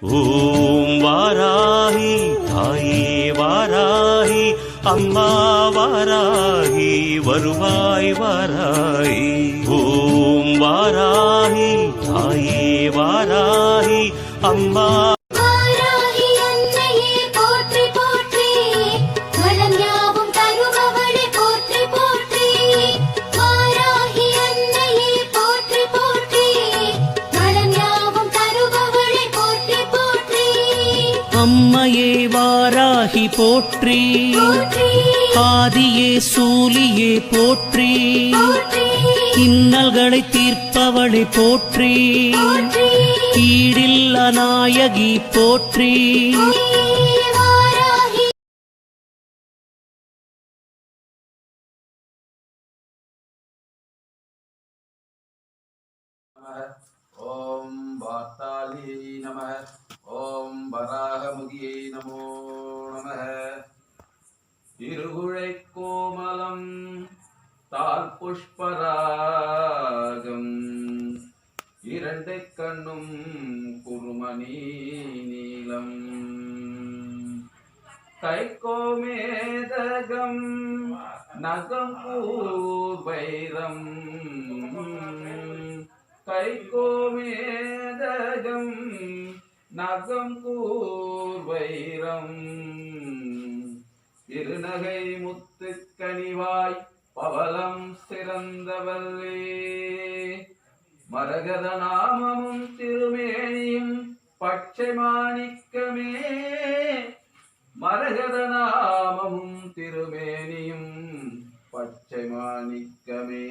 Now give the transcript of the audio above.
ஓம் வாராகி தாயே வாராகி அம்மா வாராகி வருவாய் வாராகி. ஓம் வாராகி தாயே வாராகி அம்மா அம்மையே வாராகி போற்றி, ஆதியே சூலியே போற்றி, இன்னல்களை தீர்ப்பவளை போற்றி, ஈடில்ல நாயகி போற்றி. ஓம் வாத்தாலியை நம. ஓம் வராகமுகியை நமோ நம. இருகுழை கோமலம் தால் புஷ்பராகம் இரண்டை கண்ணும் குருமணி நீலம் கைகோமேதகம் நகம் பூர்வைரம் கைகோமேதகம் நகம் கூர்வைரம் இருநகை முத்துக்கனிவாய் பவளம் சிறந்தவல்லே மரகத நாமமும் திருமேனியும் பச்சை மாணிக்கமே மரகத நாமமும் திருமேனியும் பச்சை மாணிக்கமே.